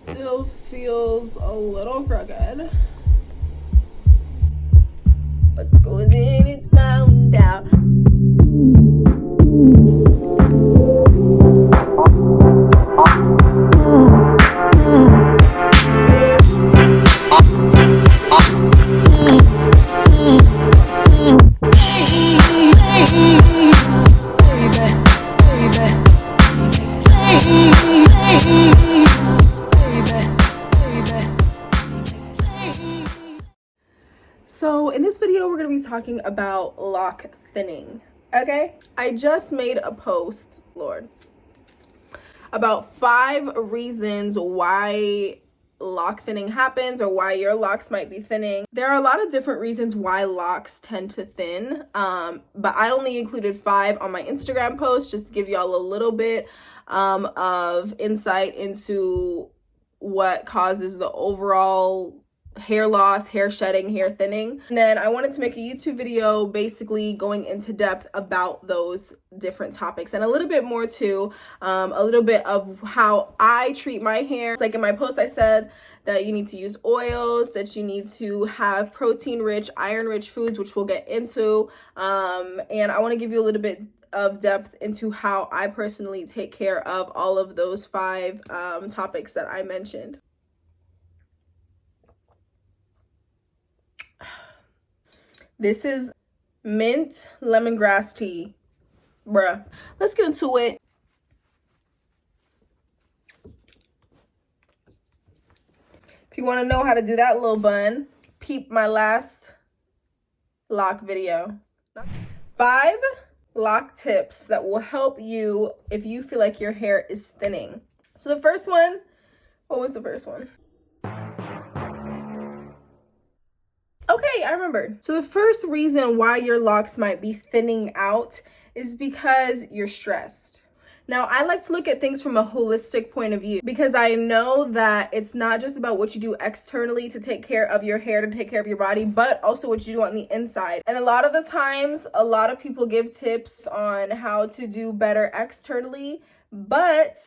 Still feels a little crooked. What goes in is found out. So in this video, we're going to be talking about lock thinning, okay? I just made a post, Lord, about 5 reasons why lock thinning happens or why your locks might be thinning. There are a lot of different reasons why locks tend to thin, but I only included 5 on my Instagram post just to give y'all a little bit of insight into what causes the overall hair loss, hair shedding, hair thinning. And then I wanted to make a YouTube video basically going into depth about those different topics and a little bit more too, a little bit of how I treat my hair. It's like in my post I said that you need to use oils, that you need to have protein rich, iron rich foods, which we'll get into, and I want to give you a little bit of depth into how I personally take care of all of those 5 topics that I mentioned. This is mint lemongrass tea, bruh. Let's get into it. If you want to know how to do that, little bun, peep my last lock video. 5 lock tips that will help you if you feel like your hair is thinning. So the first one, what was the first one? Okay, I remembered. So the first reason why your locks might be thinning out is because you're stressed. Now, I like to look at things from a holistic point of view because I know that it's not just about what you do externally to take care of your hair, to take care of your body, but also what you do on the inside. And a lot of the times, a lot of people give tips on how to do better externally, but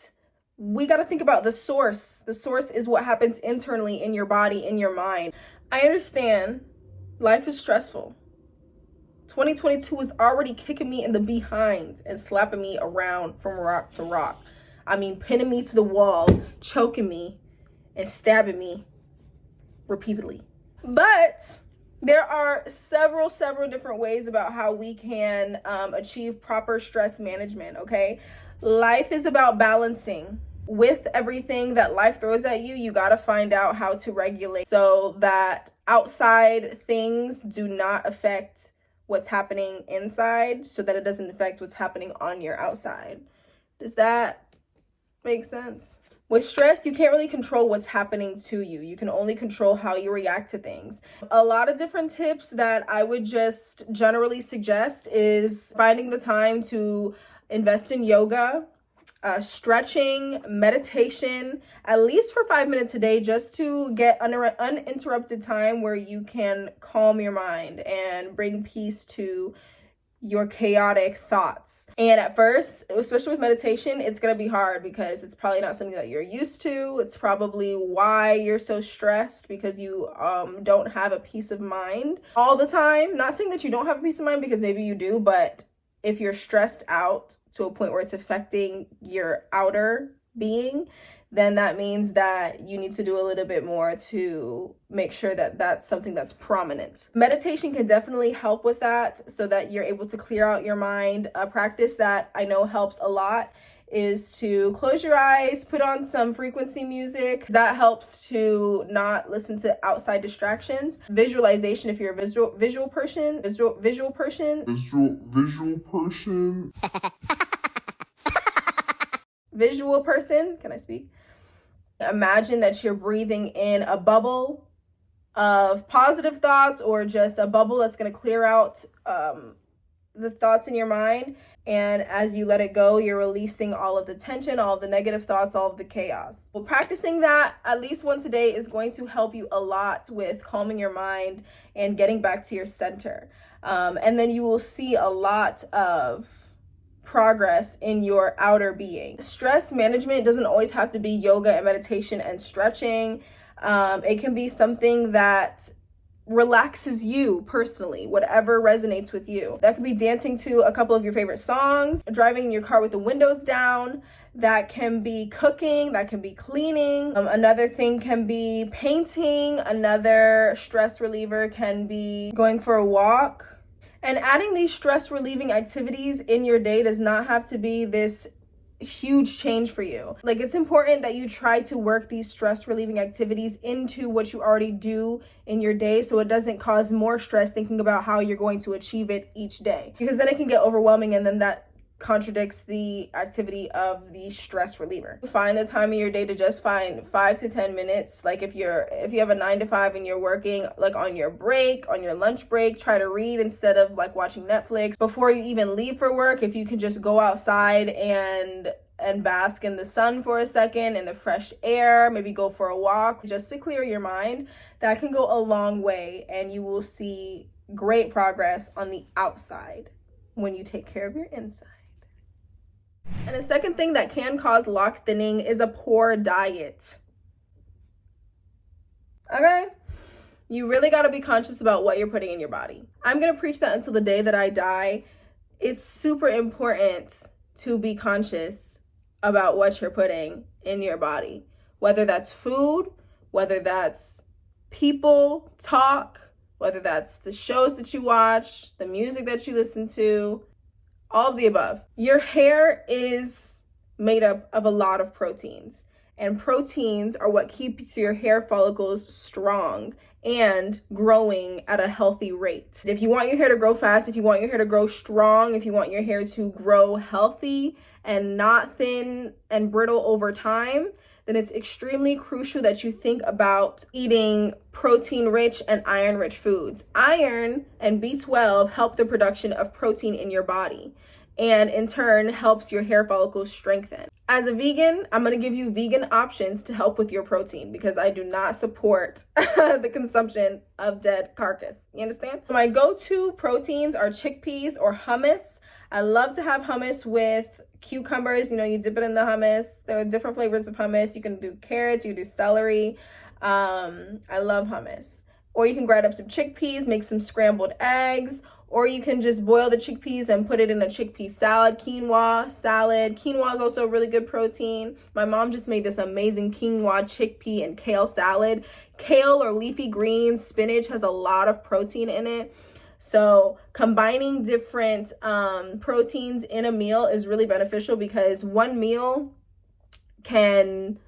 we got to think about the source. The source is what happens internally in your body, in your mind. I understand life is stressful. 2022 is already kicking me in the behind and slapping me around from rock to rock. I mean, pinning me to the wall, choking me, and stabbing me repeatedly. But there are several different ways about how we can achieve proper stress management, okay? Life is about balancing. With everything that life throws at you, you got to find out how to regulate so that outside things do not affect what's happening inside, so that it doesn't affect what's happening on your outside. Does that make sense? With stress, you can't really control what's happening to you. You can only control how you react to things. A lot of different tips that I would just generally suggest is finding the time to invest in yoga, stretching, meditation, at least for 5 minutes a day, just to get uninterrupted time where you can calm your mind and bring peace to your chaotic thoughts. And at first, especially with meditation, it's going to be hard because it's probably not something that you're used to. It's probably why you're so stressed, because you don't have a peace of mind all the time. Not saying that you don't have a peace of mind, because maybe you do, but if you're stressed out to a point where it's affecting your outer being, then that means that you need to do a little bit more to make sure that that's something that's prominent. Meditation can definitely help with that so that you're able to clear out your mind. A practice that I know helps a lot is to close your eyes, put on some frequency music. That helps to not listen to outside distractions. Visualization, if you're a visual person. Visual person, can I speak? Imagine that you're breathing in a bubble of positive thoughts, or just a bubble that's going to clear out the thoughts in your mind. And as you let it go, you're releasing all of the tension, all of the negative thoughts, all of the chaos. Well, practicing that at least once a day is going to help you a lot with calming your mind and getting back to your center. And then you will see a lot of progress in your outer being. Stress management doesn't always have to be yoga and meditation and stretching. It can be something that relaxes you personally, whatever resonates with you. That could be dancing to a couple of your favorite songs, driving in your car with the windows down. That can be cooking, that can be cleaning. Another thing can be painting. Another stress reliever can be going for a walk. And adding these stress relieving activities in your day does not have to be this huge change for you. Like, it's important that you try to work these stress relieving activities into what you already do in your day, so it doesn't cause more stress thinking about how you're going to achieve it each day, because then it can get overwhelming, and then that contradicts the activity of the stress reliever. Find the time in your day to just find 5 to 10 minutes. Like, if you have a 9 to 5 and you're working, like on your break, on your lunch break, try to read instead of like watching Netflix. Before you even leave for work, if you can just go outside and bask in the sun for a second, in the fresh air, maybe go for a walk just to clear your mind, that can go a long way, and you will see great progress on the outside when you take care of your inside. And a second thing that can cause lock thinning is a poor diet. Okay? You really got to be conscious about what you're putting in your body. I'm going to preach that until the day that I die. It's super important to be conscious about what you're putting in your body, whether that's food, whether that's people, talk, whether that's the shows that you watch, the music that you listen to, all of the above. Your hair is made up of a lot of proteins, and proteins are what keeps your hair follicles strong and growing at a healthy rate. If you want your hair to grow fast, if you want your hair to grow strong, if you want your hair to grow healthy and not thin and brittle over time, then it's extremely crucial that you think about eating protein-rich and iron-rich foods. Iron and B12 help the production of protein in your body, and in turn helps your hair follicles strengthen. As a vegan, I'm gonna give you vegan options to help with your protein, because I do not support the consumption of dead carcass. You understand? My go-to proteins are chickpeas or hummus. I love to have hummus with cucumbers. You know, you dip it in the hummus. There are different flavors of hummus. You can do carrots, you can do celery. I love hummus. Or you can grind up some chickpeas, make some scrambled eggs, or you can just boil the chickpeas and put it in a chickpea salad, quinoa salad. Quinoa is also a really good protein. My mom just made this amazing quinoa, chickpea, and kale salad. Kale or leafy greens, spinach has a lot of protein in it. So combining different proteins in a meal is really beneficial, because one meal can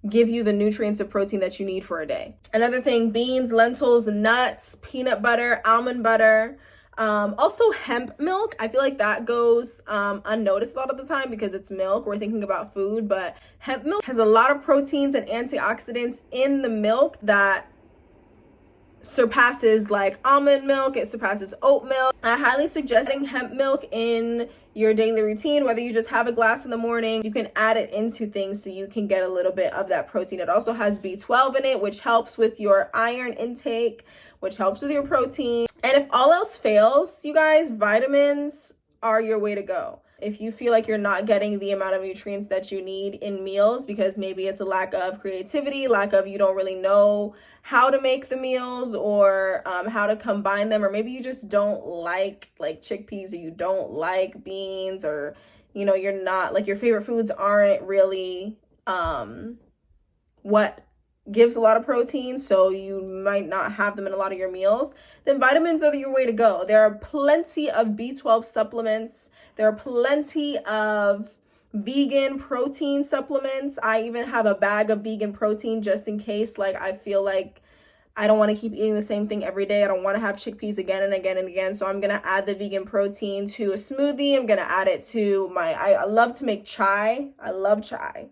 give you the nutrients of protein that you need for a day. Another thing, beans, lentils, nuts, peanut butter, almond butter. Also hemp milk. I feel like that goes unnoticed a lot of the time because it's milk. We're thinking about food, but hemp milk has a lot of proteins and antioxidants in the milk that surpasses like almond milk. It surpasses oat milk. I highly suggest adding hemp milk in your daily routine, whether you just have a glass in the morning. You can add it into things so you can get a little bit of that protein. It also has B12 in it, which helps with your iron intake, which helps with your protein. And if all else fails, you guys, vitamins are your way to go. If you feel like you're not getting the amount of nutrients that you need in meals, because maybe it's a lack of creativity, lack of, you don't really know how to make the meals, or how to combine them, or maybe you just don't like chickpeas, or you don't like beans, or you know, you're not like, your favorite foods aren't really what gives a lot of protein, so you might not have them in a lot of your meals, then vitamins are your way to go. There are plenty of B12 supplements. There are plenty of vegan protein supplements. I even have a bag of vegan protein just in case, like, I feel like I don't want to keep eating the same thing every day. I don't want to have chickpeas again and again and again. So I'm going to add the vegan protein to a smoothie. I'm going to add it to I love to make chai. I love chai.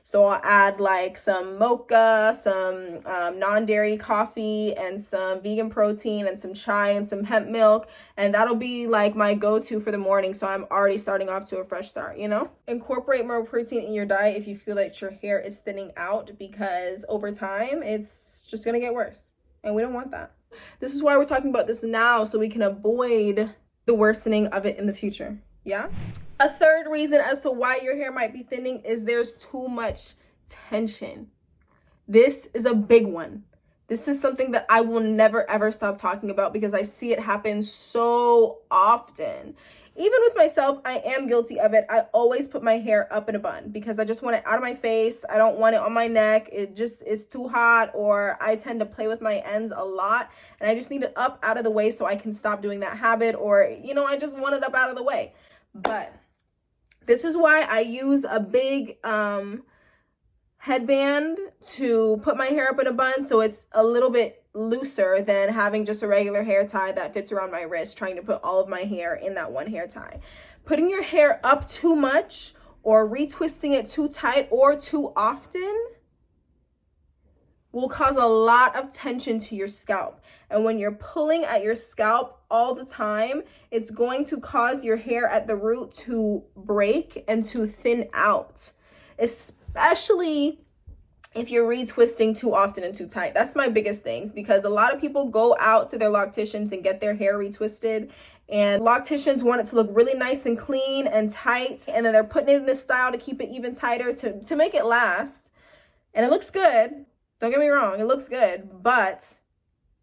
So I'll add like some mocha, some non-dairy coffee, and some vegan protein, and some chai, and some hemp milk. And that'll be like my go-to for the morning. So I'm already starting off to a fresh start, you know? Incorporate more protein in your diet if you feel that your hair is thinning out, because over time it's just gonna get worse. And we don't want that. This is why we're talking about this now, so we can avoid the worsening of it in the future. Yeah. A third reason as to why your hair might be thinning is there's too much tension. This is a big one. This is something that I will never ever stop talking about because I see it happen so often. Even with myself, I am guilty of it. I always put my hair up in a bun because I just want it out of my face. I don't want it on my neck. It just is too hot, or I tend to play with my ends a lot and I just need it up out of the way so I can stop doing that habit, or, you know, I just want it up out of the way. But this is why I use a big headband to put my hair up in a bun, so it's a little bit looser than having just a regular hair tie that fits around my wrist, trying to put all of my hair in that one hair tie. Putting your hair up too much or retwisting it too tight or too often will cause a lot of tension to your scalp. And when you're pulling at your scalp all the time, it's going to cause your hair at the root to break and to thin out, especially if you're retwisting too often and too tight. That's my biggest things, because a lot of people go out to their locticians and get their hair retwisted, and locticians want it to look really nice and clean and tight, and then they're putting it in a style to keep it even tighter to make it last. And it looks good. Don't get me wrong, it looks good, but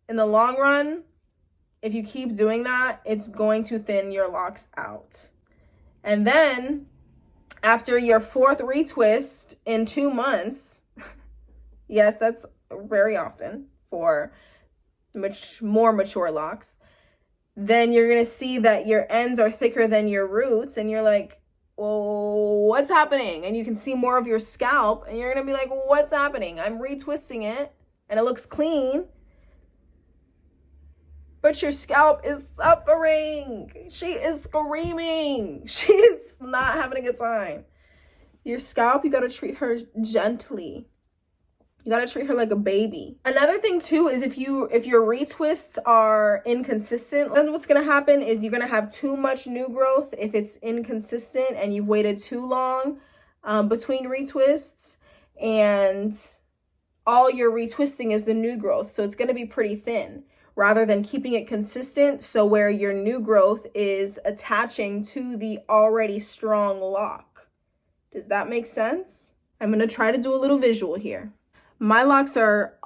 in the long run, if you keep doing that, it's going to thin your locks out. And then after your fourth retwist in 2 months, yes, that's very often for more mature locks, then you're going to see that your ends are thicker than your roots, and you're like, well, what's happening? And you can see more of your scalp, and you're going to be like, what's happening? I'm retwisting it and it looks clean, but your scalp is suffering. She is screaming. She is not having a good time. Your scalp, you got to treat her gently. You got to treat her like a baby. Another thing too is if your retwists are inconsistent, then what's going to happen is you're going to have too much new growth if it's inconsistent and you've waited too long between retwists, and all you're retwisting is the new growth. So it's going to be pretty thin rather than keeping it consistent, so where your new growth is attaching to the already strong lock. Does that make sense? I'm going to try to do a little visual here. My locks are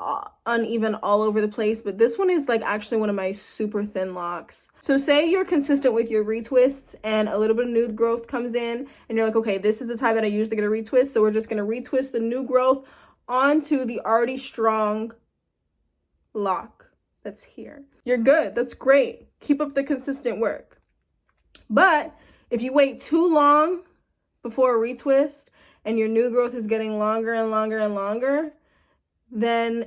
uneven all over the place, but this one is like actually one of my super thin locks. So say you're consistent with your retwists and a little bit of new growth comes in, and you're like, okay, this is the time that I usually get a retwist, so we're just going to retwist the new growth onto the already strong lock that's here. You're good. That's great. Keep up the consistent work. But if you wait too long before a retwist and your new growth is getting longer and longer and longer, then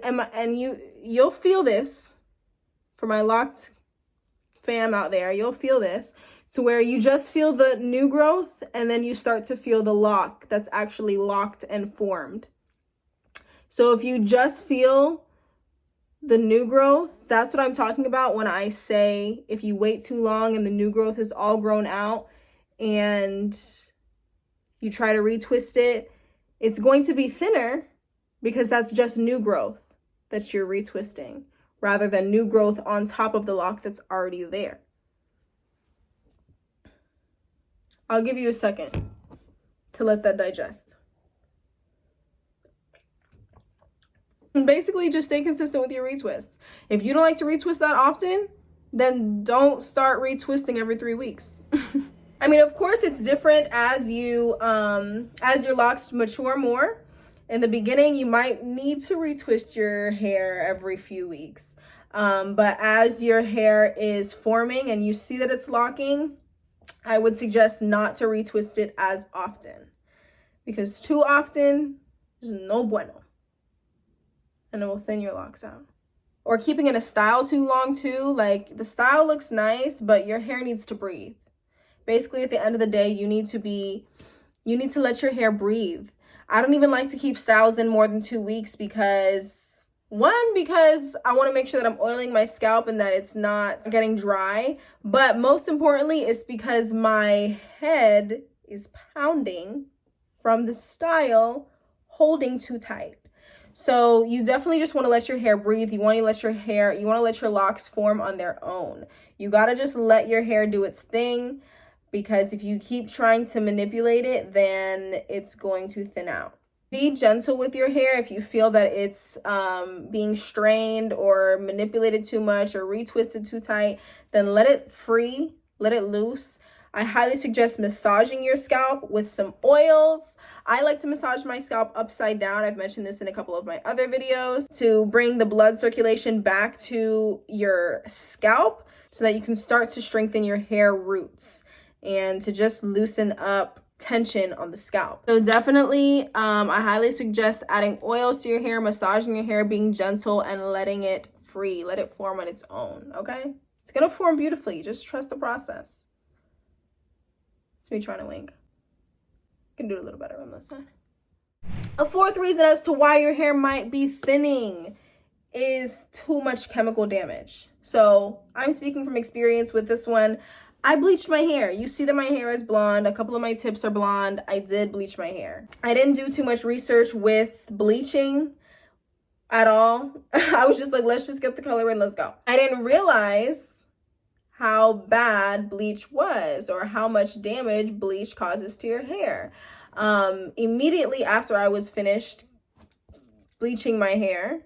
you'll feel this. For my locked fam out there, you'll feel this, to where you just feel the new growth and then you start to feel the lock that's actually locked and formed. So if you just feel the new growth, that's what I'm talking about when I say if you wait too long and the new growth is all grown out and you try to retwist it, it's going to be thinner, because that's just new growth that you're retwisting rather than new growth on top of the lock that's already there. I'll give you a second to let that digest. And basically, just stay consistent with your retwists. If you don't like to retwist that often, then don't start retwisting every 3 weeks. I mean, of course, it's different as your locks mature more. In the beginning, you might need to retwist your hair every few weeks. But as your hair is forming and you see that it's locking, I would suggest not to retwist it as often, because too often is no bueno, and it will thin your locks out. Or keeping it a style too long too. Like, the style looks nice, but your hair needs to breathe. Basically, at the end of the day, you need to let your hair breathe. I don't even like to keep styles in more than 2 weeks because I want to make sure that I'm oiling my scalp and that it's not getting dry. But most importantly, it's because my head is pounding from the style holding too tight. So you definitely just want to let your hair breathe. You want to let your locks form on their own. You got to just let your hair do its thing, because if you keep trying to manipulate it, then it's going to thin out. Be gentle with your hair. If you feel that it's being strained or manipulated too much or retwisted too tight, then let it free, let it loose. I highly suggest massaging your scalp with some oils. I like to massage my scalp upside down. I've mentioned this in a couple of my other videos to bring the blood circulation back to your scalp so that you can start to strengthen your hair roots and to just loosen up tension on the scalp. So definitely, I highly suggest adding oils to your hair, massaging your hair, being gentle, and letting it free. Let it form on its own, okay? It's gonna form beautifully. Just trust the process. It's me trying to wink. Can do it a little better on this side. A fourth reason as to why your hair might be thinning is too much chemical damage. So I'm speaking from experience with this one. I bleached my hair. You see that my hair is blonde. A couple of my tips are blonde. I did bleach my hair. I didn't do too much research with bleaching at all. I was just like, let's just get the color in, let's go. I didn't realize how bad bleach was or how much damage bleach causes to your hair. Immediately after I was finished bleaching my hair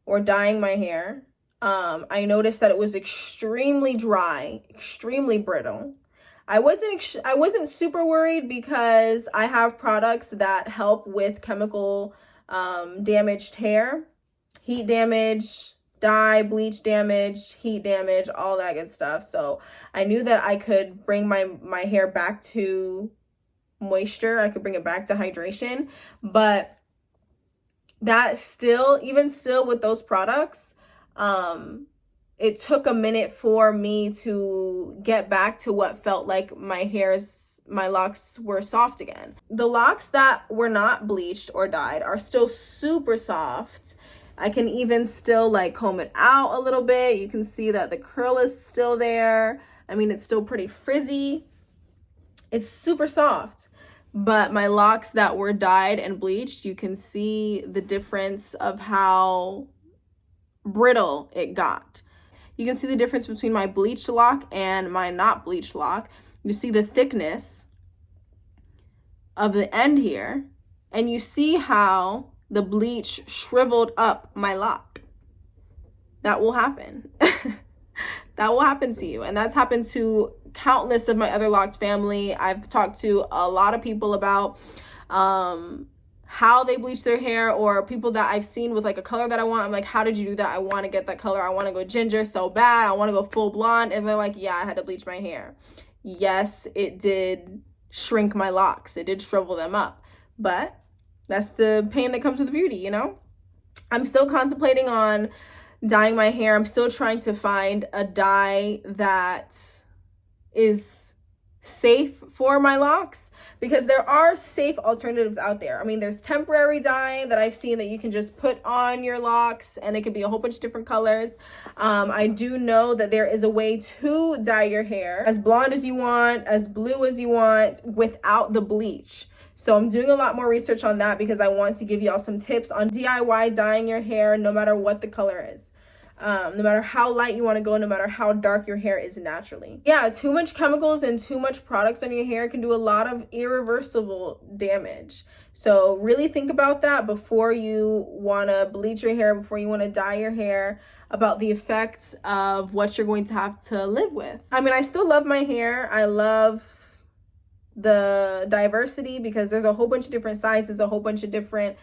or dyeing my hair, I noticed that it was extremely dry, extremely brittle. I wasn't super worried because I have products that help with chemical damaged hair, heat damage, dye, bleach damage, heat damage, all that good stuff. So I knew that I could bring my hair back to moisture. I could bring it back to hydration. But that still, even still with those products, it took a minute for me to get back to what felt like my locks were soft again. The locks that were not bleached or dyed are still super soft. I can even still like comb it out a little bit. You can see that the curl is still there. I mean, it's still pretty frizzy. It's super soft. But my locks that were dyed and bleached, you can see the difference of how brittle it got. You can see the difference between my bleached lock and my not bleached lock. You see the thickness of the end here, and you see how the bleach shriveled up my lock. That will happen. That will happen to you. And that's happened to countless of my other locked family. I've talked to a lot of people about how they bleach their hair, or people that I've seen with like a color that I want. I'm like, how did you do that? I want to get that color. I want to go ginger so bad. I want to go full blonde. And they're like, yeah, I had to bleach my hair. Yes, it did shrink my locks. It did shrivel them up. But that's the pain that comes with beauty, you know? I'm still contemplating on dyeing my hair. I'm still trying to find a dye that is safe for my locks, because there are safe alternatives out there. I mean, there's temporary dye that I've seen that you can just put on your locks and it could be a whole bunch of different colors. I do know that there is a way to dye your hair as blonde as you want, as blue as you want, without the bleach. So I'm doing a lot more research on that because I want to give y'all some tips on DIY dyeing your hair no matter what the color is. No matter how light you want to go, no matter how dark your hair is naturally. Yeah, too much chemicals and too much products on your hair can do a lot of irreversible damage. So really think about that before you want to bleach your hair, before you want to dye your hair, about the effects of what you're going to have to live with. I mean, I still love my hair. I love the diversity because there's a whole bunch of different sizes, a whole bunch of different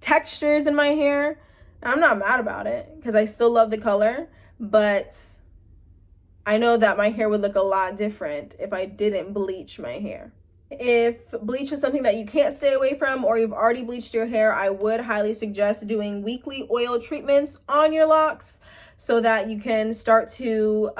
textures in my hair. I'm not mad about it because I still love the color, but I know that my hair would look a lot different if I didn't bleach my hair. If bleach is something that you can't stay away from, or you've already bleached your hair, I would highly suggest doing weekly oil treatments on your locks so that you can start to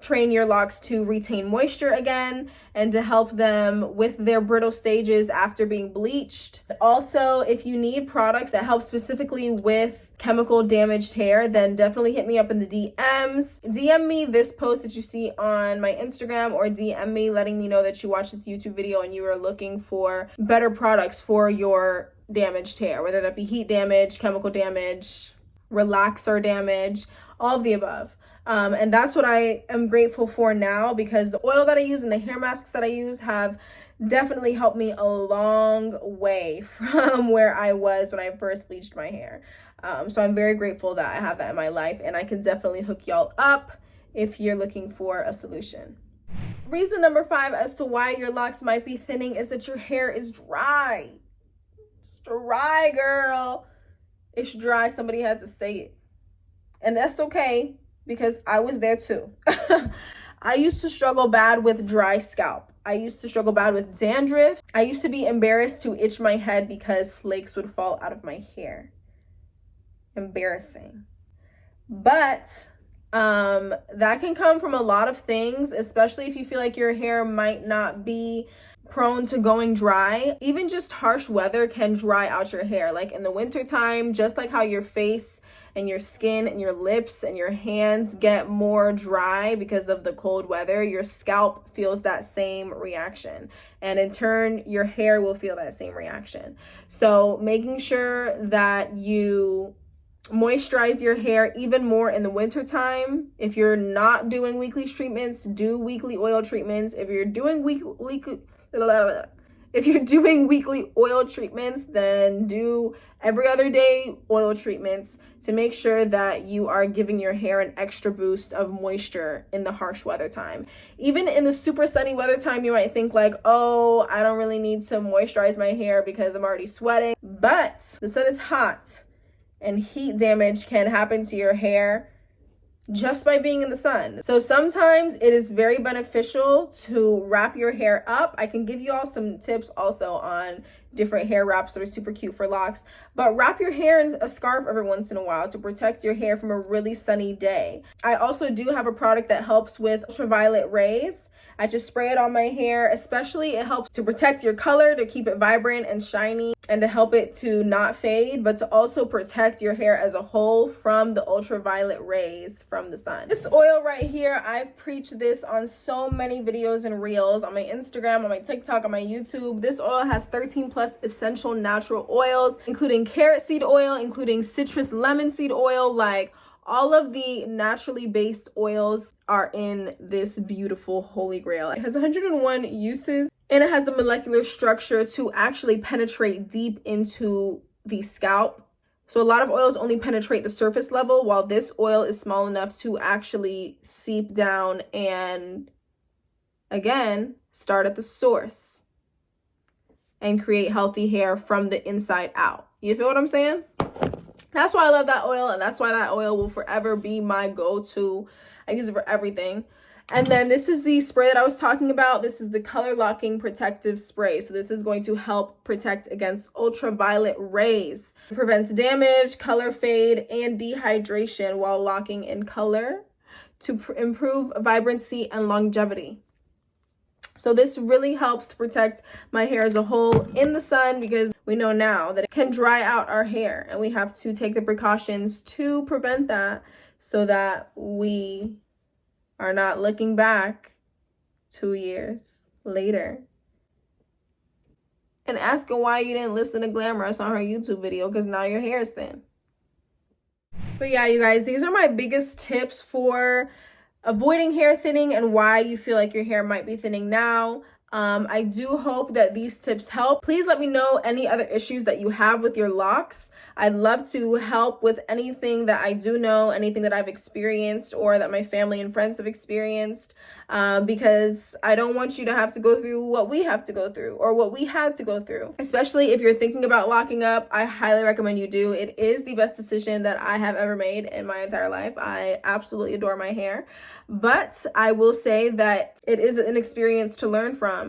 train your locks to retain moisture again and to help them with their brittle stages after being bleached. Also, if you need products that help specifically with chemical damaged hair, then definitely hit me up in the DMs. DM me this post that you see on my Instagram, or DM me letting me know that you watched this YouTube video and you are looking for better products for your damaged hair, whether that be heat damage, chemical damage, relaxer damage, all of the above. And that's what I am grateful for now, because the oil that I use and the hair masks that I use have definitely helped me a long way from where I was when I first bleached my hair. So I'm very grateful that I have that in my life, and I can definitely hook y'all up if you're looking for a solution. Reason number 5 as to why your locks might be thinning is that your hair is dry. It's dry, girl. It's dry. Somebody had to say it. And that's okay, because I was there too. I used to struggle bad with dry scalp. I used to struggle bad with dandruff. I used to be embarrassed to itch my head because flakes would fall out of my hair. Embarrassing. But that can come from a lot of things, especially if you feel like your hair might not be prone to going dry. Even just harsh weather can dry out your hair. Like in the wintertime, just like how your face and your skin and your lips and your hands get more dry because of the cold weather, your scalp feels that same reaction. And in turn, your hair will feel that same reaction. So making sure that you moisturize your hair even more in the wintertime. If you're not doing weekly treatments, do weekly oil treatments. If you're doing weekly oil treatments, then do every other day oil treatments to make sure that you are giving your hair an extra boost of moisture in the harsh weather time. Even in the super sunny weather time, you might think like, oh, I don't really need to moisturize my hair because I'm already sweating. But the sun is hot, and heat damage can happen to your hair just by being in the sun. So sometimes it is very beneficial to wrap your hair up. I can give you all some tips also on different hair wraps that are super cute for locks, but wrap your hair in a scarf every once in a while to protect your hair from a really sunny day. I also do have a product that helps with ultraviolet rays. I just spray it on my hair. Especially it helps to protect your color, to keep it vibrant and shiny, and to help it to not fade, but to also protect your hair as a whole from the ultraviolet rays from the sun. This oil right here, I've preached this on so many videos and reels on my Instagram, on my TikTok, on my YouTube. This oil has 13 plus essential natural oils, including carrot seed oil, including citrus lemon seed oil. Like, all of the naturally based oils are in this beautiful holy grail. It has 101 uses, and it has the molecular structure to actually penetrate deep into the scalp. So a lot of oils only penetrate the surface level, while this oil is small enough to actually seep down and, again, start at the source and create healthy hair from the inside out. You feel what I'm saying? That's why I love that oil, and that's why that oil will forever be my go-to. I use it for everything. And then this is the spray that I was talking about. This is the color locking protective spray. So this is going to help protect against ultraviolet rays. It prevents damage, color fade, and dehydration while locking in color to improve vibrancy and longevity. So this really helps to protect my hair as a whole in the sun, because we know now that it can dry out our hair, and we have to take the precautions to prevent that so that we are not looking back 2 years later and asking why you didn't listen to Glamaris on her YouTube video, because now your hair is thin. But yeah, you guys, these are my biggest tips for avoiding hair thinning and why you feel like your hair might be thinning now. I do hope that these tips help. Please let me know any other issues that you have with your locks. I'd love to help with anything that I do know, anything that I've experienced or that my family and friends have experienced, because I don't want you to have to go through what we have to go through or what we had to go through. Especially if you're thinking about locking up, I highly recommend you do. It is the best decision that I have ever made in my entire life. I absolutely adore my hair, but I will say that it is an experience to learn from.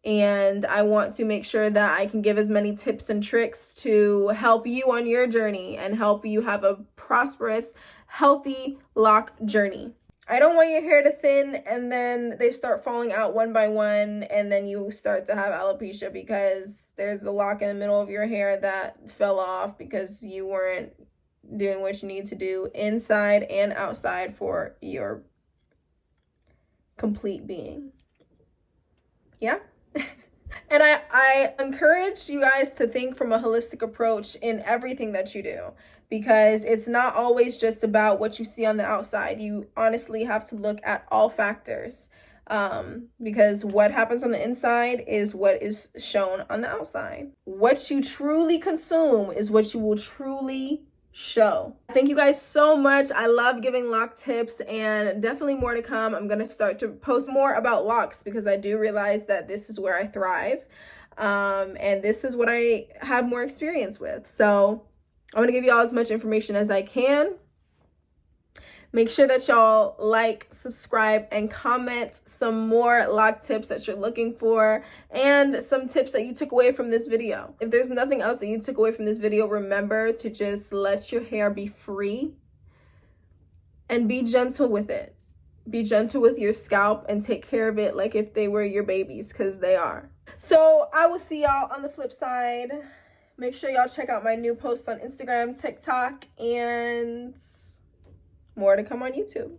And I want to make sure that I can give as many tips and tricks to help you on your journey and help you have a prosperous, healthy lock journey. I don't want your hair to thin and then they start falling out one by one, and then you start to have alopecia because there's a lock in the middle of your hair that fell off because you weren't doing what you need to do inside and outside for your complete being. Yeah? And I encourage you guys to think from a holistic approach in everything that you do, because it's not always just about what you see on the outside. You honestly have to look at all factors, because what happens on the inside is what is shown on the outside. What you truly consume is what you will truly show. Thank you guys so much. I love giving lock tips, and definitely more to come. I'm going to start to post more about locks because I do realize that this is where I thrive, and this is what I have more experience with. So I'm going to give you all as much information as I can. Make sure that y'all like, subscribe, and comment some more lock tips that you're looking for, and some tips that you took away from this video. If there's nothing else that you took away from this video, remember to just let your hair be free and be gentle with it. Be gentle with your scalp and take care of it like if they were your babies, because they are. So I will see y'all on the flip side. Make sure y'all check out my new posts on Instagram, TikTok, and more to come on YouTube.